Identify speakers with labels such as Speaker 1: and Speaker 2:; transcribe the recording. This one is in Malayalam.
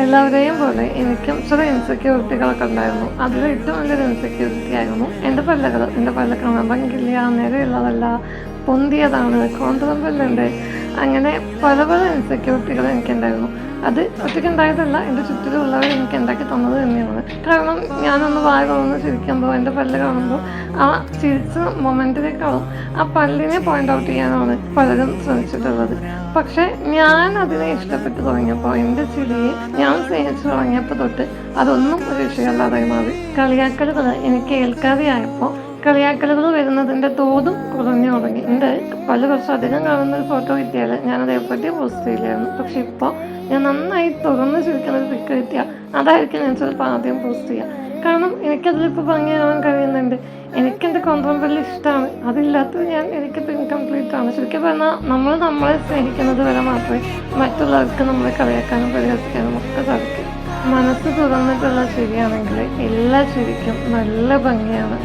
Speaker 1: എല്ലാവരെയും പോലെ എനിക്കും ചില ഇൻസെക്യൂരിറ്റികളൊക്കെ ഉണ്ടായിരുന്നു. അതിൽ ഏറ്റവും വലിയൊരു ഇൻസെക്യൂരിറ്റി ആയിരുന്നു എൻ്റെ പല്ലകൾ. എൻ്റെ പല്ല് കാണാൻ ഭംഗിയില്ല, നിരയുള്ളതല്ല, പൊന്തിയതാണ്, കോന്തറമ്പല്ലുണ്ട്, അങ്ങനെ പല പല ഇൻസെക്യൂരിറ്റികൾ എനിക്കുണ്ടായിരുന്നു. അത് ഒറ്റയ്ക്ക് ഉണ്ടായതല്ല, എൻ്റെ ചുറ്റിലുള്ളവർ എനിക്ക് ഉണ്ടാക്കി തന്നത് തന്നെയാണ്. കാരണം ഞാനൊന്ന് വായ തുറന്ന് ചിരിക്കുമ്പോൾ എൻ്റെ പല്ല് കാണുമ്പോൾ ആ ചിരിച്ച മൊമെൻറ്റിനേക്കാളും ആ പല്ലിനെ പോയിന്റ് ഔട്ട് ചെയ്യാനാണ് പലരും ശ്രമിച്ചിട്ടുള്ളത്. പക്ഷെ ഞാൻ അതിനെ ഇഷ്ടപ്പെട്ടു തുടങ്ങിയപ്പോൾ, എൻ്റെ ചിരിയെ ഞാൻ സ്നേഹിച്ചു തുടങ്ങിയപ്പോൾ തൊട്ട് അതൊന്നും ഒരു വിഷയമല്ലാതായി മാറി. കളിയാക്കലുകൾ എനിക്ക് കേൾക്കാതെയായപ്പോൾ കളിയാക്കലുകൾ വരുന്നതിൻ്റെ തോതും കുറഞ്ഞു തുടങ്ങി. എൻ്റെ പല കുറച്ച് അധികം കാണുന്ന ഒരു ഫോട്ടോ കിട്ടിയാൽ ഞാൻ അതേപ്പറ്റി പോസ്റ്റ് ചെയ്യില്ലായിരുന്നു. പക്ഷെ ഇപ്പോൾ ഞാൻ നന്നായി തുറന്ന് ചിരിക്കുന്ന ഒരു പിക്ക് കിട്ടിയാൽ അതായിരിക്കും ഞാൻ ചിലപ്പോൾ ആദ്യം പോസ്റ്റ് ചെയ്യുക. കാരണം എനിക്കതിലിപ്പോൾ ഭംഗിയാവാൻ കഴിയുന്നുണ്ട്. എനിക്കെൻ്റെ കോന്തറമ്പല്ല് ഇഷ്ടമാണ്. അതില്ലാത്തത് എനിക്കിപ്പോൾ ഇൻകംപ്ലീറ്റ് ആണ്. ശരിക്കും പറഞ്ഞാൽ നമ്മളെ സ്നേഹിക്കുന്നത് വരെ മാത്രമേ മറ്റുള്ളവർക്ക് നമ്മളെ കളിയാക്കാനും പരിഹസിക്കാനും ഒക്കെ സാധിക്കും. മനസ്സ് തുറന്നിട്ടുള്ള ചിരിയാണെങ്കിൽ എല്ലാ ചിരിക്കും നല്ല ഭംഗിയാണ്.